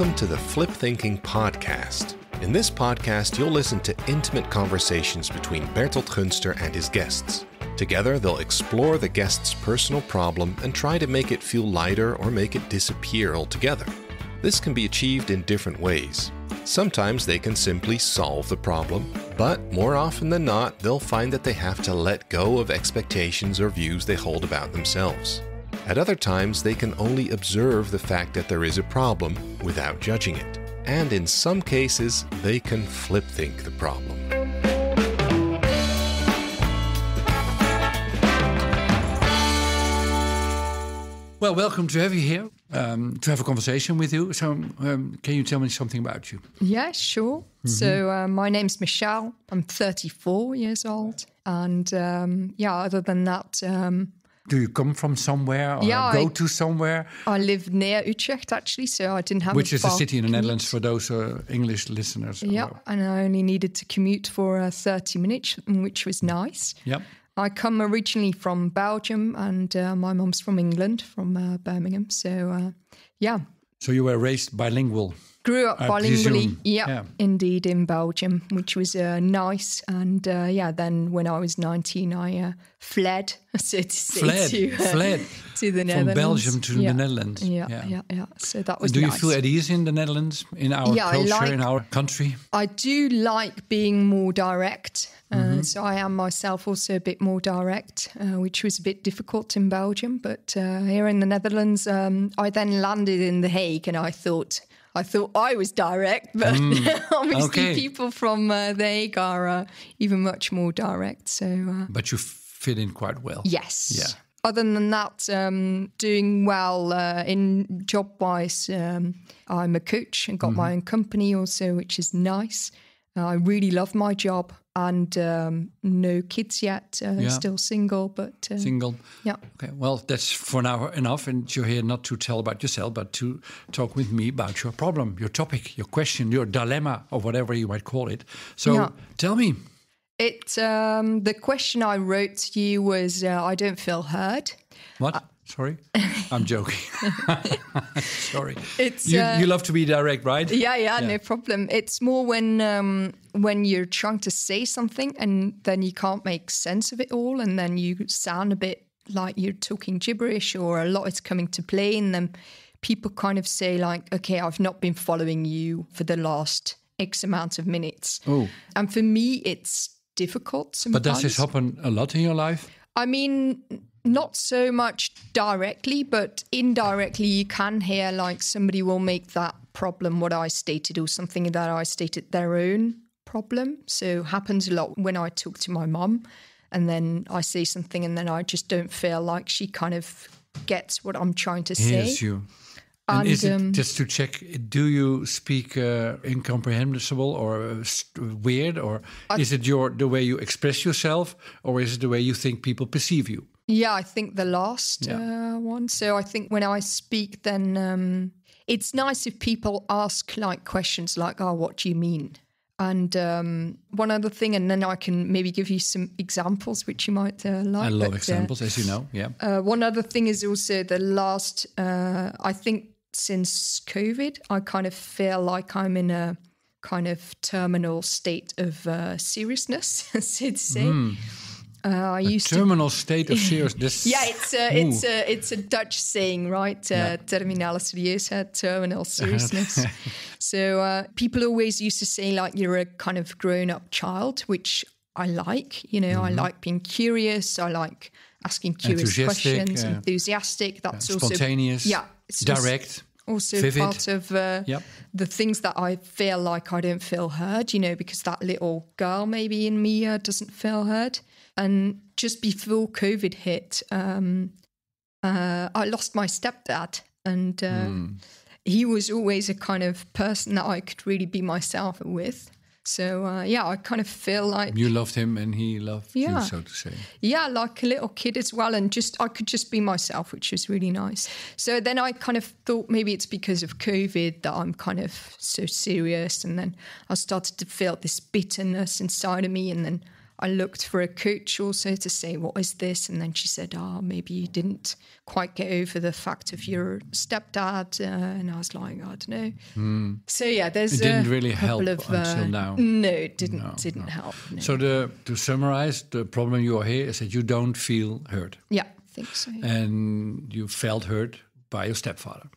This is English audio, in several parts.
Welcome to the Flip Thinking Podcast. In this podcast, you'll listen to intimate conversations between Bertolt Gunster and his guests. Together, they'll explore the guest's personal problem and try to make it feel lighter or make it disappear altogether. This can be achieved in different ways. Sometimes they can simply solve the problem, but more often than not, they'll find that they have to let go of expectations or views they hold about themselves. At other times, they can only observe the fact that there is a problem without judging it. And in some cases, they can flip think the problem. Well, welcome to have you here, to have a conversation with you. So can you tell me something about you? Yeah, sure. Mm-hmm. So my name's Michelle. I'm 34 years old. And other than that... Do you come from somewhere or go to somewhere? I live near Utrecht, actually, so I didn't have Which is a city in the commute. Netherlands for those English listeners. Yeah, and I only needed to commute for 30 minutes, which was nice. Yep. I come originally from Belgium, and my mum's from England, from Birmingham. So, So you were raised bilingual? Grew up bilingually, yeah, indeed, in Belgium, which was nice. And then when I was 19, I fled, so to say, fled to the Netherlands. From Belgium to the Netherlands. Yeah. So that was Do nice. you feel at ease in the Netherlands, in our culture, in our country? I do like being more direct. So I am myself also a bit more direct, which was a bit difficult in Belgium. But here in the Netherlands, I then landed in The Hague, and I thought I was direct, but obviously people from The Hague are even much more direct. So, but you fit in quite well. Yes. Yeah. Other than that, doing well in job-wise. I'm a coach and got my own company also, which is nice. I really love my job. And no kids yet, still single, but... Single? Yeah. Okay, well, that's for now enough. And you're here not to tell about yourself, but to talk with me about your problem, your topic, your question, your dilemma, or whatever you might call it. So tell me. The question I wrote to you was, I don't feel heard. What? Sorry? I'm joking. Sorry. It's you love to be direct, right? Yeah, no problem. It's more when you're trying to say something and then you can't make sense of it all, and then you sound a bit like you're talking gibberish, or a lot is coming to play, and then people kind of say like, okay, I've not been following you for the last X amount of minutes. Oh. And for me, it's difficult sometimes. But does this happen a lot in your life? I mean... Not so much directly, but indirectly you can hear like somebody will make that problem what I stated, or something that I stated their own problem. So happens a lot when I talk to my mum, and then I say something and then I just don't feel like she kind of gets what I'm trying to say. Hears you. And is it, just to check, do you speak incomprehensible or weird, or is it the way you express yourself, or is it the way you think people perceive you? Yeah, I think the last one. So I think when I speak, then it's nice if people ask like questions like, oh, what do you mean? And one other thing, and then I can maybe give you some examples which you might like. I love examples, as you know, yeah. One other thing is also the last, I think since COVID, I kind of feel like I'm in a kind of terminal state of seriousness, so to say. Terminal state of seriousness. Yeah, it's a Dutch saying, right? Terminale serieusheid, terminal seriousness. So people always used to say like you're a kind of grown-up child, which I like. You know, I like being curious. I like asking curious questions. Enthusiastic. That's also spontaneous. Yeah, it's direct. Also vivid. Part of the things that I feel like I don't feel heard. You know, because that little girl maybe in me doesn't feel heard. And just before COVID hit, I lost my stepdad, and he was always a kind of person that I could really be myself with. So, I kind of feel like... You loved him and he loved you, so to say. Yeah, like a little kid as well. And I could just be myself, which was really nice. So then I kind of thought maybe it's because of COVID that I'm kind of so serious. And then I started to feel this bitterness inside of me. And then I looked for a coach also to say, what is this? And then she said, maybe you didn't quite get over the fact of your stepdad. And I was like, I don't know. So yeah, there's it didn't really help until now. No, it didn't help. No. So to summarize, the problem you are here is that you don't feel heard. Yeah, I think so. And you felt heard by your stepfather.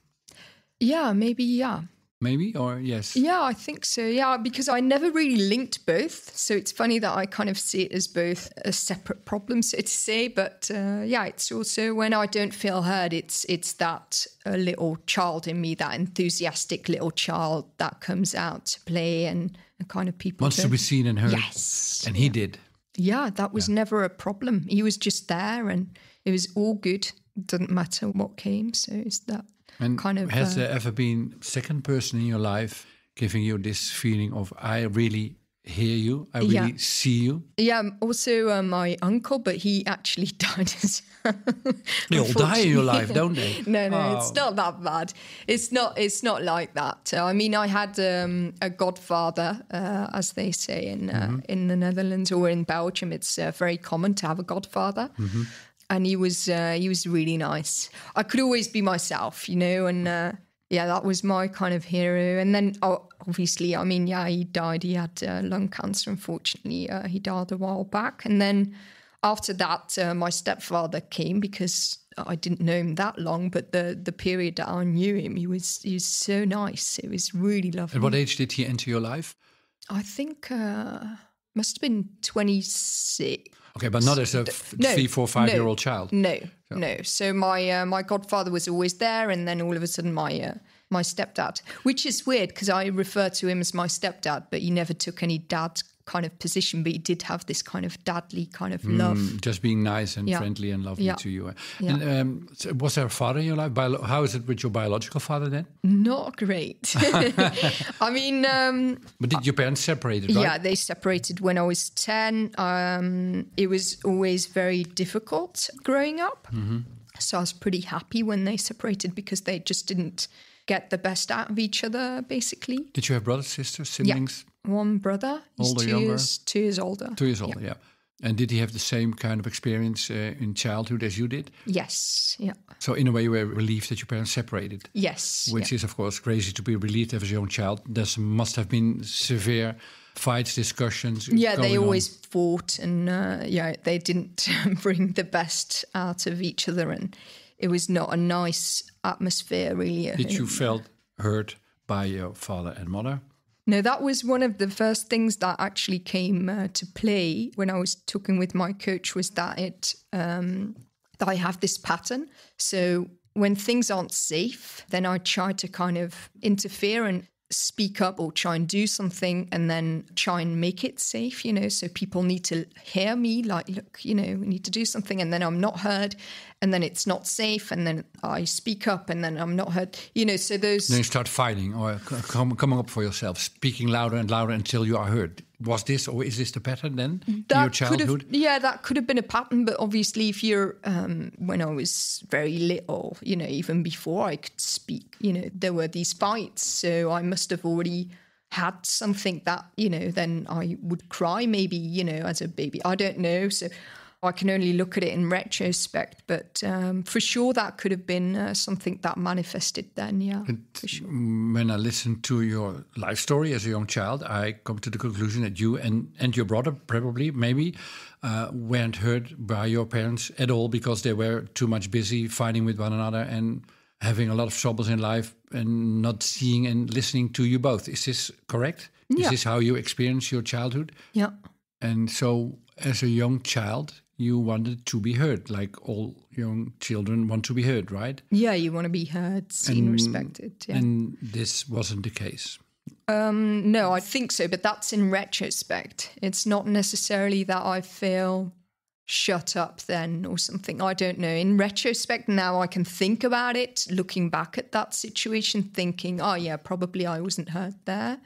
Yeah, maybe, yeah. Maybe, or yes? Yeah, I think so. Yeah, because I never really linked both. So it's funny that I kind of see it as both a separate problem, so to say. But it's also when I don't feel heard, it's that little child in me, that enthusiastic little child that comes out to play and kind of people wants to be seen and heard. Yes, and he did. Yeah, that was never a problem. He was just there, and it was all good. It doesn't matter what came. So it's that. And kind of, has there ever been a second person in your life giving you this feeling of, I really hear you, I really see you? Yeah, also my uncle, but he actually died as well. They all die in your life, don't they? No, it's not that bad. It's not like that. I mean, I had a godfather, as they say in the Netherlands or in Belgium. It's very common to have a godfather. Mm-hmm. And he was really nice. I could always be myself, and that was my kind of hero. And then obviously, I mean, he died. He had lung cancer, unfortunately. He died a while back. And then after that, my stepfather came because I didn't know him that long. But the period that I knew him, he was so nice. It was really lovely. At what age did he enter your life? I think must have been 26. Okay, but not as a 3, 4, 5-year-old child. No. So my godfather was always there, and then all of a sudden my stepdad, which is weird because I refer to him as my stepdad, but he never took any dad kind of position, but he did have this kind of dadly kind of love. Just being nice and friendly and lovely to you. Yeah. And so was there a father in your life? How is it with your biological father then? Not great. I mean... but did your parents separated, right? Yeah, they separated when I was 10. It was always very difficult growing up. Mm-hmm. So I was pretty happy when they separated because they just didn't get the best out of each other, basically. Did you have brothers, sisters, siblings? Yeah. One brother. He's older, 2 younger? years, 2 years older. 2 years older, yeah. And did he have the same kind of experience in childhood as you did? Yes, yeah. So in a way you were relieved that your parents separated? Yes. Which is, of course, crazy to be relieved as a young child. There must have been severe fights, discussions. Yeah, they always fought and they didn't bring the best out of each other, and it was not a nice atmosphere, really. Did you felt hurt by your father and mother? No, that was one of the first things that actually came to play when I was talking with my coach, was that that I have this pattern. So when things aren't safe, then I try to kind of interfere and speak up or try and do something and then try and make it safe, so people need to hear me, like, look, we need to do something, and then I'm not heard, and then it's not safe, and then I speak up and then I'm not heard, so those... Then you start fighting or coming up for yourself, speaking louder and louder until you are heard. Was this, or is this the pattern then in your childhood? That could have been a pattern, but obviously if you're, when I was very little, even before I could speak, there were these fights, so I must have already had something that, then I would cry maybe, as a baby. I don't know, so I can only look at it in retrospect, but for sure that could have been something that manifested then, for sure. When I listen to your life story as a young child, I come to the conclusion that you and your brother probably, maybe, weren't heard by your parents at all because they were too much busy fighting with one another and having a lot of troubles in life and not seeing and listening to you both. Is this correct? Yeah. Is this how you experienced your childhood? Yeah. And so as a young child, you wanted to be heard, like all young children want to be heard, right? Yeah, you want to be heard, seen, respected. Yeah. And this wasn't the case. No, I think so, but that's in retrospect. It's not necessarily that I feel shut up then or something. I don't know. In retrospect, now I can think about it, looking back at that situation, thinking, oh yeah, probably I wasn't heard there.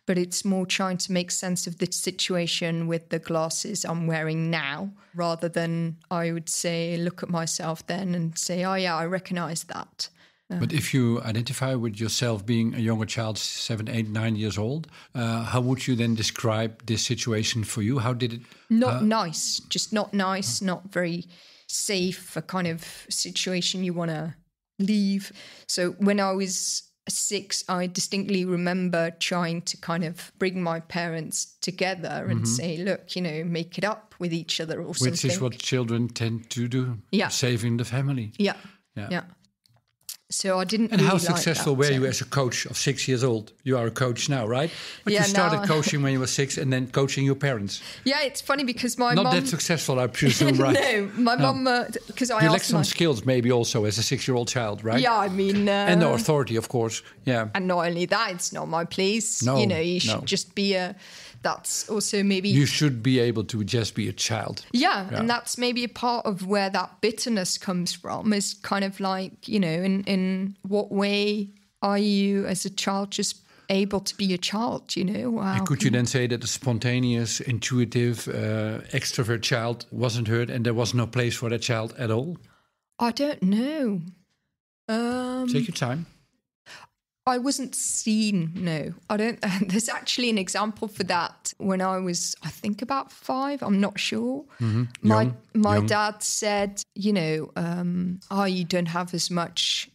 But it's more trying to make sense of the situation with the glasses I'm wearing now, rather than I would say, look at myself then and say, oh yeah, I recognize that. But if you identify with yourself being a younger child, 7, 8, 9 years old, how would you then describe this situation for you? How did it... Not nice, just not nice, not very safe, a kind of situation you want to leave. So when I was 6, I distinctly remember trying to kind of bring my parents together and say, look, make it up with each other or something. Which is what children tend to do, saving the family. Yeah. So I didn't. And really how successful were you as a coach of 6 years old? You are a coach now, right? But you started coaching when you were 6 and then coaching your parents. Yeah, it's funny because my mom... Not that successful, I presume, right? No, my mum... Because I you lacked some skills maybe also as a 6-year-old child, right? Yeah, I mean... and the authority, of course, yeah. And not only that, it's not my place. No, you should just be a... That's also maybe... You should be able to just be a child. Yeah, and that's maybe a part of where that bitterness comes from, is kind of like, in what way are you as a child just able to be a child, And could you then say that the spontaneous, intuitive, extrovert child wasn't heard and there was no place for that child at all? I don't know. Take your time. I wasn't seen, no. I don't. There's actually an example for that when I was, I think, about 5. I'm not sure. My dad said, you don't have as much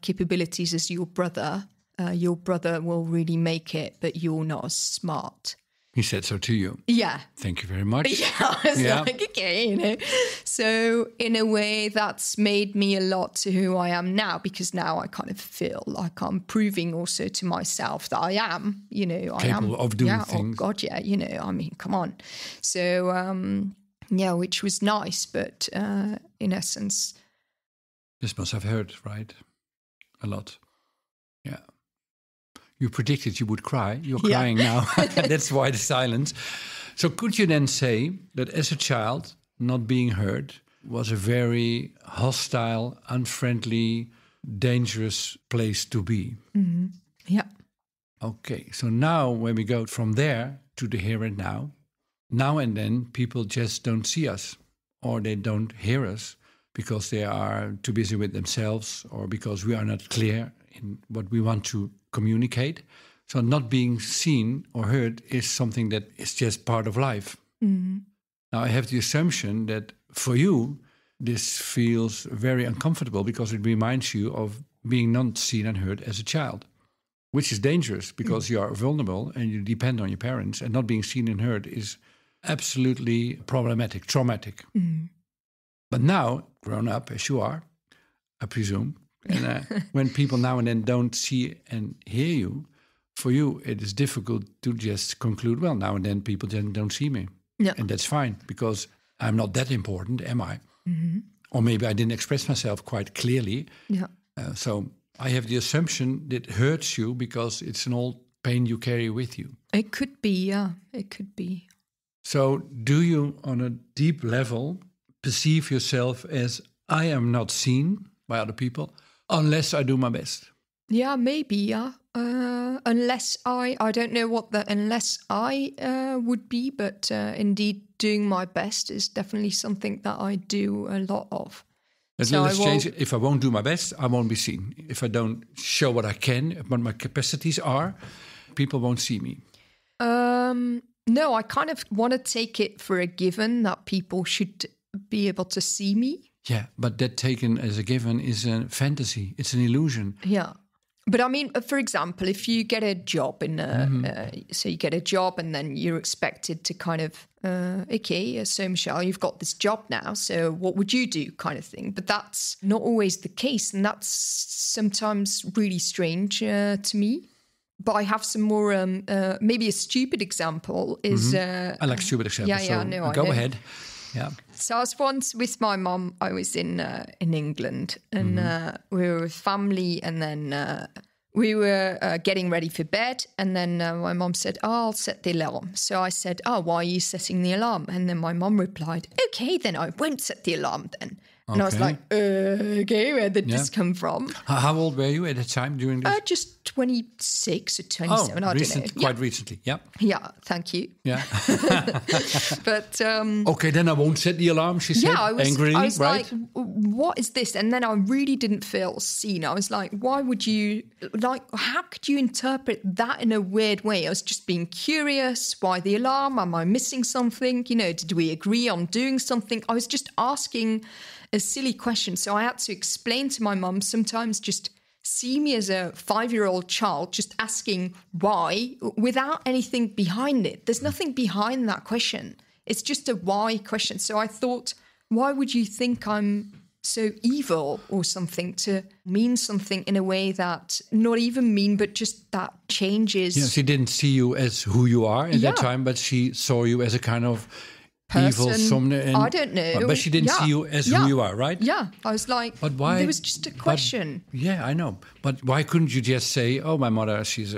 capabilities as your brother. Your brother will really make it, but you're not as smart. He said so to you? Yeah. Thank you very much. Yeah, I was like, okay, So in a way, that's made me a lot to who I am now, because now I kind of feel like I'm proving also to myself that I am, capable of doing things. Oh God, yeah, I mean, come on. So, which was nice, but in essence... This must have hurt, right? A lot. Yeah. You predicted you would cry. You're crying now. That's why the silence. So could you then say that as a child, not being heard was a very hostile, unfriendly, dangerous place to be? Mm-hmm. Yeah. Okay. So now when we go from there to the here and now and then people just don't see us or they don't hear us because they are too busy with themselves or because we are not clear in what we want to communicate. So not being seen or heard is something that is just part of life. Mm-hmm. Now I have the assumption that for you, this feels very uncomfortable because it reminds you of being not seen and heard as a child, which is dangerous because you are vulnerable and you depend on your parents, and not being seen and heard is absolutely problematic, traumatic. Mm-hmm. But now, grown up as you are, I presume, and when people now and then don't see and hear you, for you, it is difficult to just conclude, well, now and then people then don't see me. Yeah. And that's fine, because I'm not that important, am I? Mm-hmm. Or maybe I didn't express myself quite clearly. Yeah. So I have the assumption that it hurts you because it's an old pain you carry with you. It could be, yeah. It could be. So do you, on a deep level, perceive yourself as, I am not seen by other people unless I do my best? Yeah, maybe, yeah. Unless I don't know what the unless I would be, but indeed doing my best is definitely something that I do a lot of. Let's change it. If I won't do my best, I won't be seen. If I don't show what I can, what my capacities are, people won't see me. No, I kind of want to take it for a given that people should be able to see me. Yeah, but that taken as a given is a fantasy. It's an illusion. Yeah. But I mean, for example, if you get a job so you get a job and then you're expected to kind of, okay, so Michelle, you've got this job now, so what would you do kind of thing? But that's not always the case. And that's sometimes really strange to me. But I have some more, maybe a stupid example is... I like stupid examples, go ahead. Yeah. So I was once with my mum. I was in England, and we were with family, and then we were getting ready for bed, and then my mum said, "Oh, I'll set the alarm." So I said, "Oh, why are you setting the alarm?" And then my mum replied, "Okay, then I won't set the alarm then." And I was like, okay, where did this come from? How old were you at the time during this? Just 26 or 27, I don't know. Quite recently, yeah. Yeah, thank you. Yeah. But... okay, then I won't set the alarm, she said, angrily, I was right? like, what is this? And then I really didn't feel seen. I was like, why would you... Like, how could you interpret that in a weird way? I was just being curious. Why the alarm? Am I missing something? You know, did we agree on doing something? I was just asking a silly question. So I had to explain to my mum, sometimes just see me as a 5-year-old child just asking why without anything behind it. There's nothing behind that question. It's just a why question. So I thought, why would you think I'm so evil or something to mean something in a way that not even mean, but just that changes? Yeah, she didn't see you as who you are at that time, but she saw you as a kind of person, evil, I don't know. But she didn't see you as who you are, right? Yeah, I was like, but why? There was just a question. Yeah, I know. But why couldn't you just say, oh, my mother, she's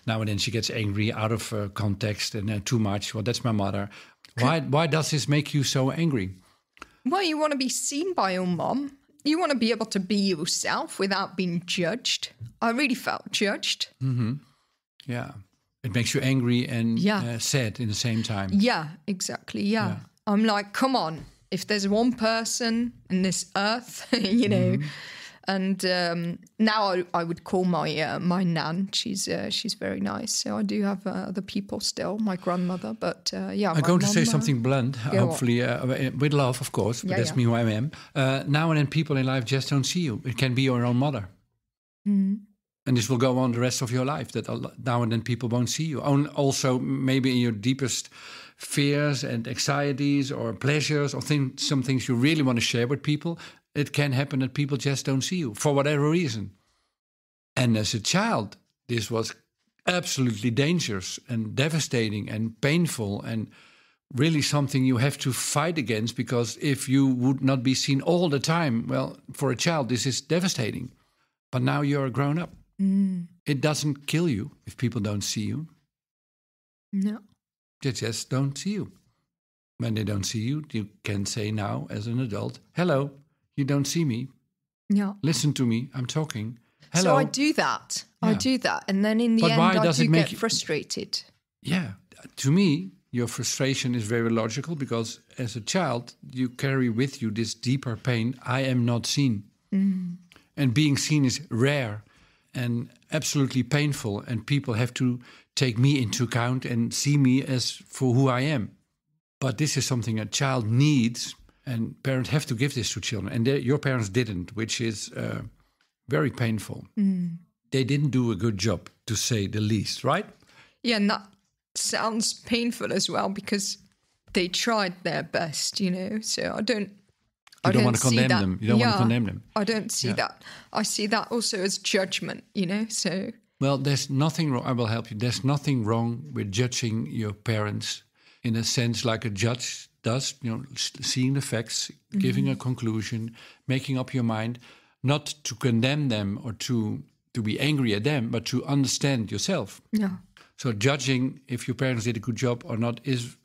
now and then she gets angry out of context and too much. Well, that's my mother. Why does this make you so angry? Well, you want to be seen by your mom. You want to be able to be yourself without being judged. I really felt judged. Mm-hmm. Yeah. It makes you angry and sad in the same time. Yeah, exactly. Yeah. I'm like, come on. If there's one person in this earth, you know, and now I would call my my nan. She's very nice. So I do have other people still, my grandmother. But I'm going to say something blunt, hopefully with love, of course. But that's me who I am. Now and then people in life just don't see you. It can be your own mother. Mm-hmm. And this will go on the rest of your life, that now and then people won't see you. Also, maybe in your deepest fears and anxieties or pleasures or some things you really want to share with people, it can happen that people just don't see you for whatever reason. And as a child, this was absolutely dangerous and devastating and painful and really something you have to fight against, because if you would not be seen all the time, well, for a child, this is devastating. But now you're a grown up. It doesn't kill you if people don't see you. No. They just don't see you. When they don't see you, you can say now as an adult, hello, you don't see me. Yeah. Listen to me, I'm talking. Hello. So I do that. Yeah. I do that. And then in the end, I do get frustrated. Yeah. To me, your frustration is very logical, because as a child, you carry with you this deeper pain. I am not seen. And being seen is rare and absolutely painful, and people have to take me into account and see me as for who I am. But this is something a child needs, and parents have to give this to children. And your parents didn't, which is very painful. They didn't do a good job, to say the least, right? Yeah, and that sounds painful as well, because they tried their best, you know, so I don't want to condemn them. You don't want to condemn them. I don't see that. I see that also as judgment, you know, so... Well, there's nothing wrong. I will help you. There's nothing wrong with judging your parents in a sense like a judge does, you know, seeing the facts, giving a conclusion, making up your mind, not to condemn them or to be angry at them, but to understand yourself. Yeah. So judging if your parents did a good job or not is...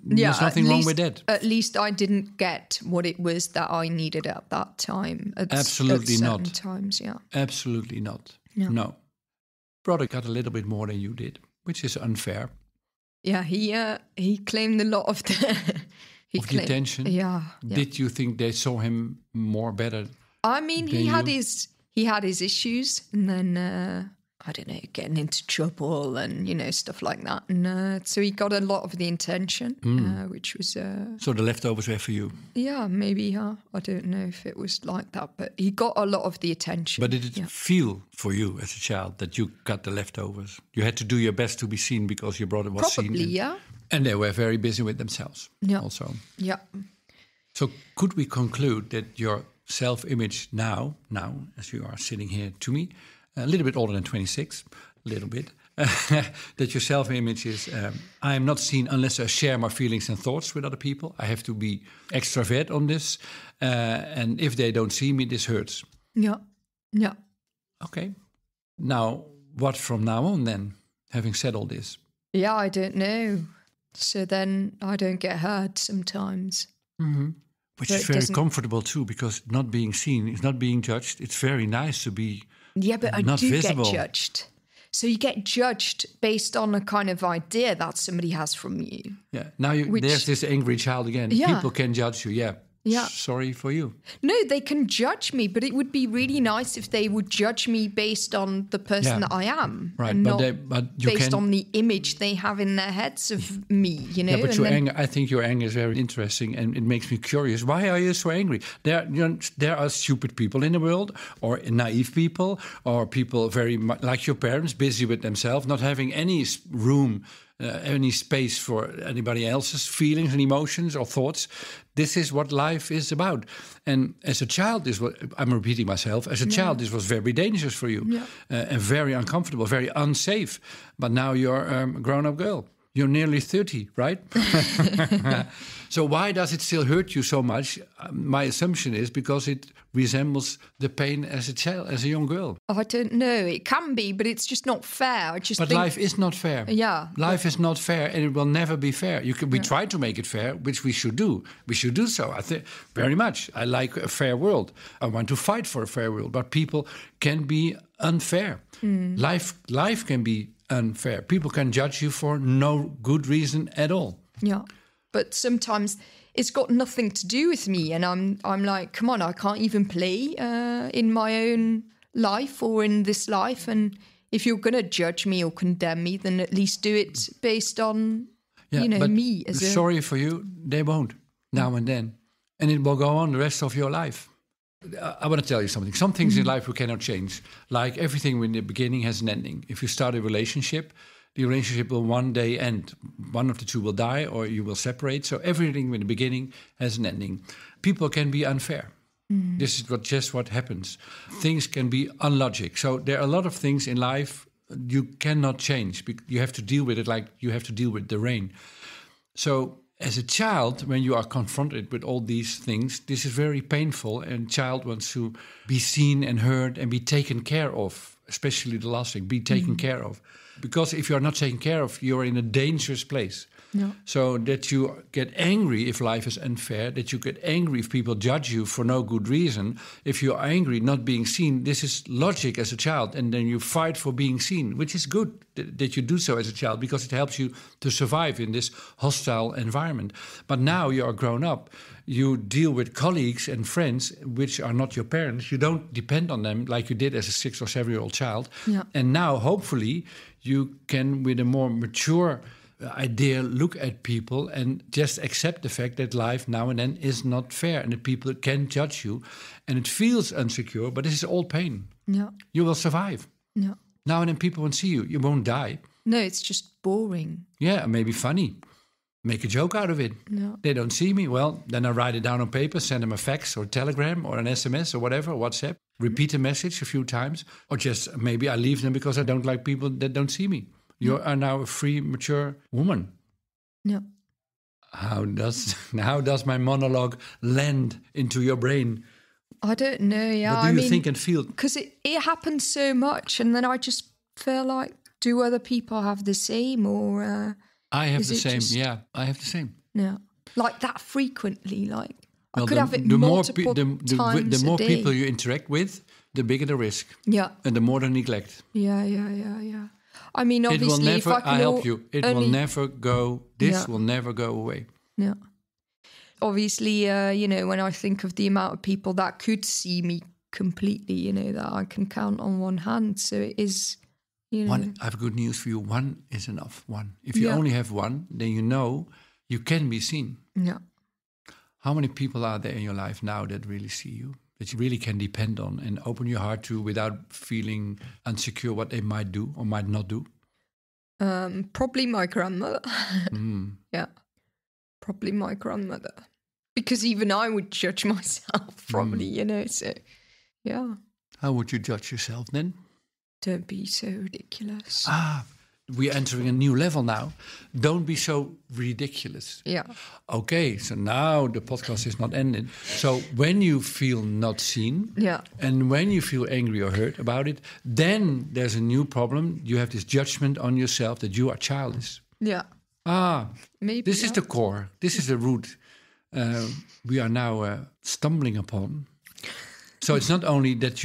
there's nothing wrong with that. At least I didn't get what it was that I needed at that time. Absolutely at not. Times, yeah. Absolutely not. No. Brother got a little bit more than you did, which is unfair. Yeah, he claimed a lot of the... the attention? Yeah. Did you think they saw him more better? I mean, he had his issues, and then... I don't know, getting into trouble and, you know, stuff like that. And so he got a lot of the attention, which was... So the leftovers were for you? Yeah, maybe, I don't know if it was like that, but he got a lot of the attention. But did it feel for you as a child that you got the leftovers? You had to do your best to be seen because your brother was seen? Probably, yeah. And they were very busy with themselves also. Yeah. So could we conclude that your self-image now, as you are sitting here to me, a little bit older than 26, a little bit, that your self-image is, I am not seen unless I share my feelings and thoughts with other people. I have to be extrovert on this. And if they don't see me, this hurts. Yeah. Okay. Now, what from now on then, having said all this? Yeah, I don't know. So then I don't get hurt sometimes. Mm-hmm. Which is very comfortable too, because not being seen is not being judged. It's very nice to be but I not do visible. get judged. So you get judged based on a kind of idea that somebody has from you. Yeah. Now there's this angry child again. Yeah. People can judge you. Yeah. Sorry for you. No, they can judge me, but it would be really nice if they would judge me based on the person that I am, right? And not based on the image they have in their heads of me. You know. Yeah, but anger. I think your anger is very interesting, and it makes me curious. Why are you so angry? There are stupid people in the world, or naive people, or people very much like your parents, busy with themselves, not having any room. Any space for anybody else's feelings and emotions or thoughts. This is what life is about. And as a child, I'm repeating myself, as a child, this was very dangerous for you and very uncomfortable, very unsafe. But now you're a grown-up girl. You're nearly 30, right? So why does it still hurt you so much? My assumption is because it resembles the pain as a child, as a young girl. I don't know. It can be, but it's just not fair. But life is not fair. Yeah. Life is not fair, and it will never be fair. We try to make it fair, which we should do. We should do so. I think very much. I like a fair world. I want to fight for a fair world. But people can be unfair. Life can be unfair. People can judge you for no good reason at all. Yeah. But sometimes it's got nothing to do with me, and I'm like, come on, I can't even play in my own life or in this life. And if you're going to judge me or condemn me, then at least do it based on me. Sorry for you, they won't now and then, and it will go on the rest of your life. I want to tell you something. Some things in life we cannot change. Like everything in the beginning has an ending. If you start a relationship, the relationship will one day end. One of the two will die or you will separate. So everything in the beginning has an ending. People can be unfair. This is just what happens. Things can be unlogic. So there are a lot of things in life you cannot change. You have to deal with it like you have to deal with the rain. So as a child, when you are confronted with all these things, this is very painful. And child wants to be seen and heard and be taken care of, especially the last thing, be taken care of. Because if you're not taken care of, you're in a dangerous place. No. So that you get angry if life is unfair, that you get angry if people judge you for no good reason. If you're angry not being seen, this is logic as a child. And then you fight for being seen, which is good that you do so as a child because it helps you to survive in this hostile environment. But now you are grown up. You deal with colleagues and friends which are not your parents. You don't depend on them like you did as a 6 or 7-year-old child. Yeah. And now, hopefully, you can, with a more mature idea, look at people and just accept the fact that life now and then is not fair and that people can judge you. And it feels insecure, but this is all pain. Yeah. You will survive. Yeah. Now and then people won't see you. You won't die. No, it's just boring. Yeah, maybe funny. Make a joke out of it. No. They don't see me. Well, then I write it down on paper, send them a fax or telegram or an SMS or whatever, WhatsApp. Repeat the message a few times. Or just maybe I leave them because I don't like people that don't see me. You are now a free, mature woman. No. How does my monologue land into your brain? I don't know. Yeah, what do you think and feel? Because it happens so much, and then I just feel like, do other people have the same, or I have the same. Yeah, I have the same. Yeah, like that frequently. Like I could have it multiple times the more a day. people you interact with, the bigger the risk. Yeah, and the more the neglect. Yeah. I mean, obviously, it will never. I help you. It will never go. This will never go away. Yeah. Obviously, when I think of the amount of people that could see me completely, that I can count on one hand. So it is, One. I have good news for you. One is enough. One. If you only have one, then you can be seen. Yeah. How many people are there in your life now that really see you? That you really can depend on and open your heart to without feeling insecure what they might do or might not do? Probably my grandmother. Yeah, probably my grandmother. Because even I would judge myself, probably, so, yeah. How would you judge yourself then? Don't be so ridiculous. We're entering a new level now. Don't be so ridiculous. Yeah. Okay, so now the podcast is not ended. So when you feel not seen, and when you feel angry or hurt about it, then there's a new problem. You have this judgment on yourself that you are childish. Yeah. Maybe this is the core. This is the root. we are now stumbling upon. So it's not only that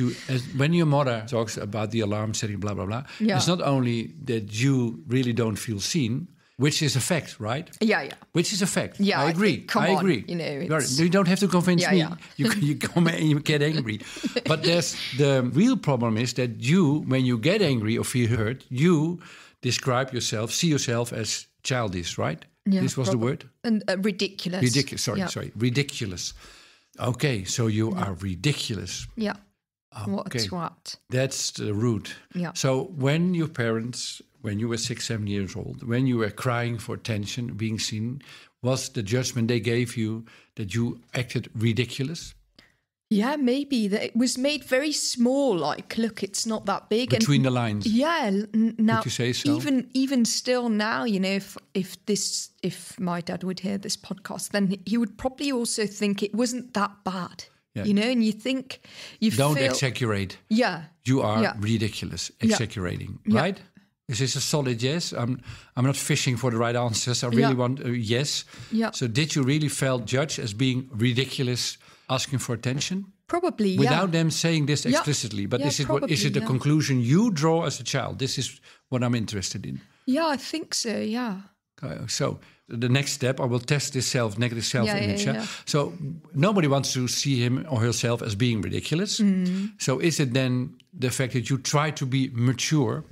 when your mother talks about the alarm setting, blah, blah, blah, it's not only that you really don't feel seen, which is a fact, right? Yeah. Which is a fact. Yeah, I agree. I agree. You know, you don't have to convince me. Yeah. You come and you get angry. But the real problem is that you, when you get angry or feel hurt, you see yourself as childish, right? Yeah, this was the word? And ridiculous. Sorry. Ridiculous. Okay, so you are ridiculous. Yeah. Okay. What a twat. That's the root. Yeah. So when your parents, when you were 6, 7 years old, when you were crying for attention, being seen, was the judgment they gave you that you acted ridiculous? Yeah, maybe. That it was made very small, like, look, it's not that big. Between the lines. Yeah. Now, would you say so? Even still now, you know, if my dad would hear this podcast, then he would probably also think it wasn't that bad. Yeah. You know, and you think don't exaggerate. Yeah. You are ridiculous, exaggerating, right? Is this a solid yes? I'm not fishing for the right answers. I really want a yes. Yeah. So did you really felt judged as being ridiculous, asking for attention? Probably, without them saying this explicitly. But is it the conclusion you draw as a child? This is what I'm interested in. Yeah, I think so, yeah. So the next step, I will test this negative self-image. Yeah. So nobody wants to see him or herself as being ridiculous. So is it then the fact that you try to be mature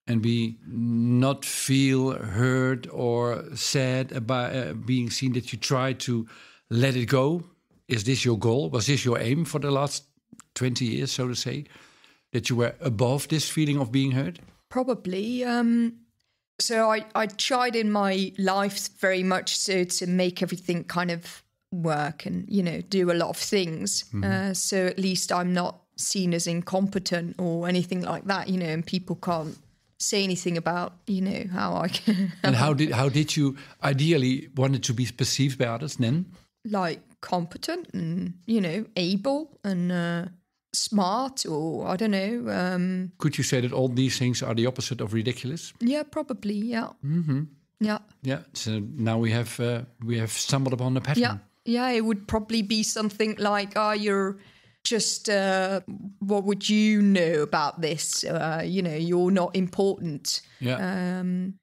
and not feel hurt or sad about being seen, that you try to let it go? Is this your goal? Was this your aim for the last 20 years, so to say? That you were above this feeling of being hurt? Probably. So I tried in my life very much so to make everything kind of work and, you know, do a lot of things. So at least I'm not seen as incompetent or anything like that, you know, and people can't say anything about, you know, how I can. And how did you ideally wanted to be perceived by others then? Like competent and, you know, able and smart, or I don't know. Could you say that all these things are the opposite of ridiculous? Yeah, probably. Yeah. Mm-hmm. Yeah. Yeah. So now we have stumbled upon the pattern. Yeah. Yeah. It would probably be something like, you're just. What would you know about this? You know, you're not important. Yeah.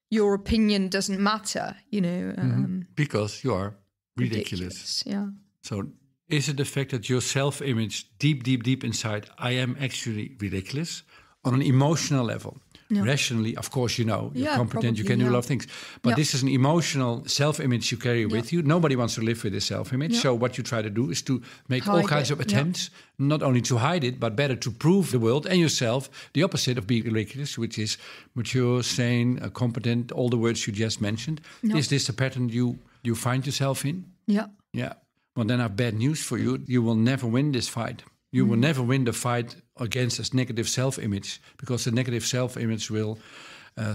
Your opinion doesn't matter. You know. Because you are ridiculous. Yeah. So is it the fact that your self-image deep inside, I am actually ridiculous, on an emotional level? Yeah. Rationally, of course, you know, you're competent, probably, you can do a lot of things. But this is an emotional self-image you carry with you. Nobody wants to live with this self-image. So what you try to do is to make all kinds of attempts, not only to hide it, but better to prove the world and yourself the opposite of being ridiculous, which is mature, sane, competent, all the words you just mentioned. Is this the pattern you find yourself in? Yeah. Yeah. Well, then I have bad news for you. You will never win this fight. You will never win the fight against this negative self-image, because the negative self-image will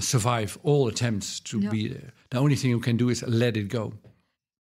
survive all attempts to be there. The only thing you can do is let it go.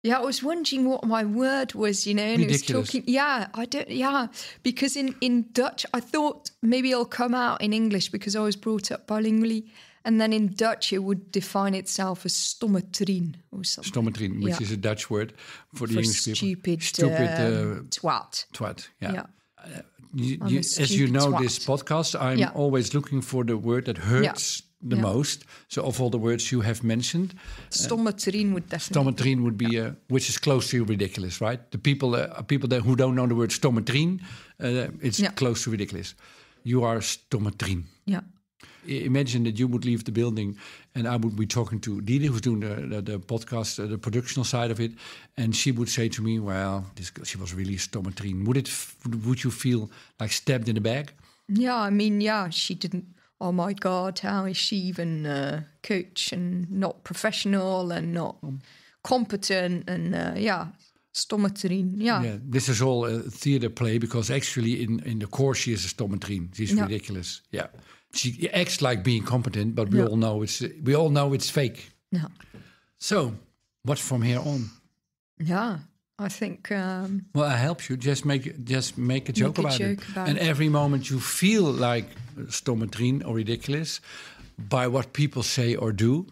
Yeah, I was wondering what my word was, you know, and ridiculous. It was talking. Because in Dutch, I thought maybe it'll come out in English because I was brought up bilingually. And then in Dutch, it would define itself as stommetrien or something. Stommetrien, which is a Dutch word for the English people. Stupid twat. Twat, yeah. As you know, twat. This podcast, I'm always looking for the word that hurts the most. So of all the words you have mentioned, stommetrien would definitely. Stommetrien would be, which is close to ridiculous, right? The people who don't know the word stommetrien, it's close to ridiculous. You are stommetrien. Yeah. Imagine that you would leave the building and I would be talking to Didi, who's doing the podcast, the productional side of it. And she would say to me, well, she was really stommetrien. Would you feel like stabbed in the back? Yeah, I mean, she didn't. Oh my God, how is she even coach and not professional and not competent and stommetrien, yeah. This is all a theater play because actually in the core she is a stommetrien. She's ridiculous, yeah. She acts like being competent, but we all know it's fake. Yeah. So, what from here on? Yeah, I think. Well, I help you. Just make a joke about it. And every moment you feel like stommetrien or ridiculous by what people say or do,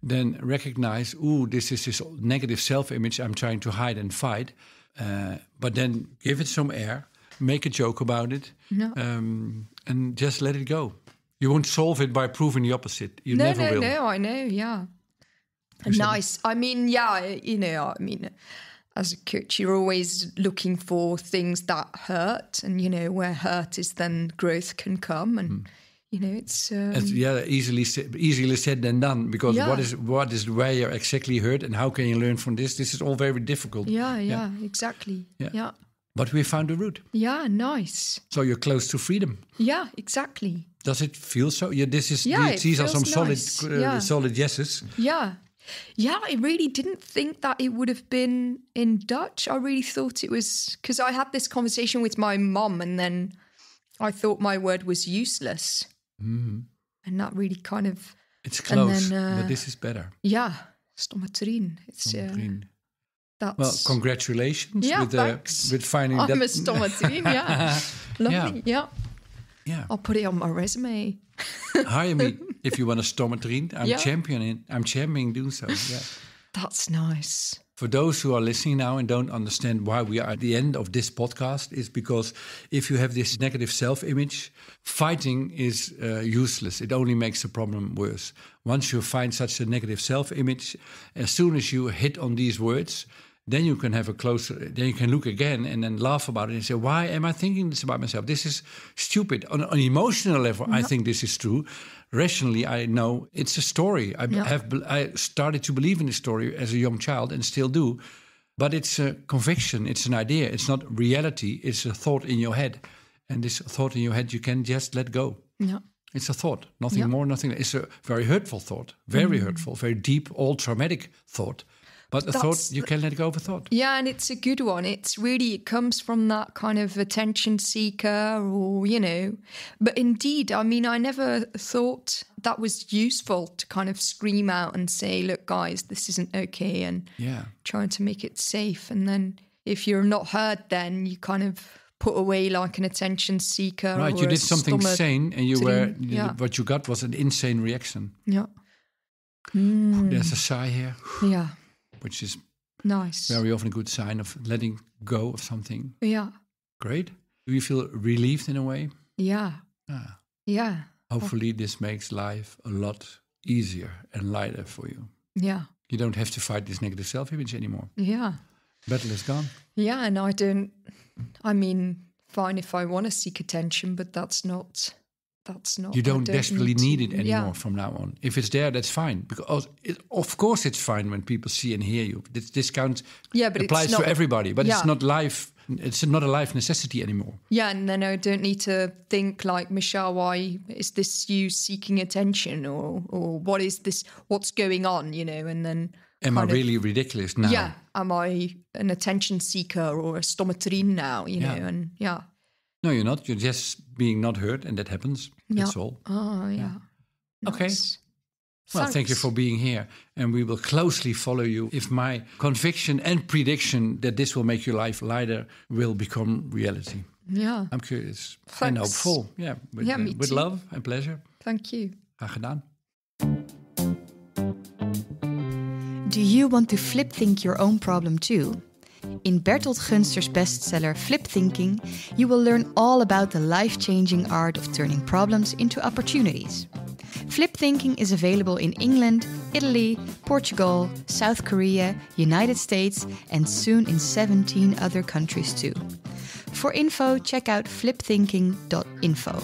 then recognize, this is this negative self-image I'm trying to hide and fight. But then give it some air, make a joke about it, and just let it go. You won't solve it by proving the opposite. You never will. No, I know, yeah. Nice. I mean, as a coach, you're always looking for things that hurt, and, where hurt is, then growth can come. And, it's... easily said than done, because what is where you're exactly hurt and how can you learn from this? This is all very difficult. Yeah, exactly. Yeah. But we found the route. Yeah, nice. So you're close to freedom. Yeah, exactly. Does it feel so? Yeah, these are some solid yeses. Yeah. Yeah, I really didn't think that it would have been in Dutch. I really thought it was... Because I had this conversation with my mum, and then I thought my word was useless. Mm-hmm. And that really kind of... It's close, but this is better. Yeah, stommetrien. It's... Well, congratulations with finding I'm that. I'm a stommetrien, yeah. Lovely, yeah. I'll put it on my resume. Hire me if you want a stommetrien. I'm championing doing so. Yeah. That's nice. For those who are listening now and don't understand why we are at the end of this podcast, is because if you have this negative self-image, fighting is useless. It only makes the problem worse. Once you find such a negative self-image, as soon as you hit on these words, then you can have then you can look again and then laugh about it and say, why am I thinking this about myself? This is stupid. On an emotional level, I think this is true. Rationally, I know it's a story. I started to believe in this story as a young child and still do. But it's a conviction. It's an idea. It's not reality. It's a thought in your head. And this thought in your head, you can just let go. Yeah. It's a thought. Nothing more, nothing less. It's a very hurtful thought. Very hurtful, very deep, all traumatic thought. But thought, you can let go of a thought. Yeah, and it's a good one. It comes from that kind of attention seeker or, But indeed, I mean, I never thought that was useful to kind of scream out and say, look, guys, this isn't okay, and trying to make it safe. And then if you're not heard, then you kind of put away like an attention seeker. Right, or you did something sane, and what you got was an insane reaction. Yeah. There's a sigh here. Yeah. Which is nice. Very often a good sign of letting go of something. Yeah. Great. Do you feel relieved in a way? Yeah. Yeah. Hopefully this makes life a lot easier and lighter for you. Yeah. You don't have to fight this negative self-image anymore. Yeah. Battle is gone. Yeah, and fine if I want to seek attention, but that's not... You don't desperately need it anymore from now on. If it's there, that's fine. Because of course it's fine when people see and hear you. This applies to everybody, but it's not life. It's not a life necessity anymore. Yeah, and then I don't need to think like, Michelle, why is this you seeking attention, or what is this? What's going on? And then am I really ridiculous now? Yeah, am I an attention seeker or a stommetrien now? And No, you're not. You're just being not heard, and that happens. That's all. Oh, yeah. Okay. Nice. Well, thank you for being here, and we will closely follow you if my conviction and prediction that this will make your life lighter will become reality. Yeah. I'm curious. Thanks. And hopeful. Yeah, with love and pleasure. Thank you. Graag gedaan. Do you want to flip think your own problem too? In Bertolt Gunster's bestseller Flip Thinking, you will learn all about the life-changing art of turning problems into opportunities. Flip Thinking is available in England, Italy, Portugal, South Korea, United States, and soon in 17 other countries too. For info, check out flipthinking.info.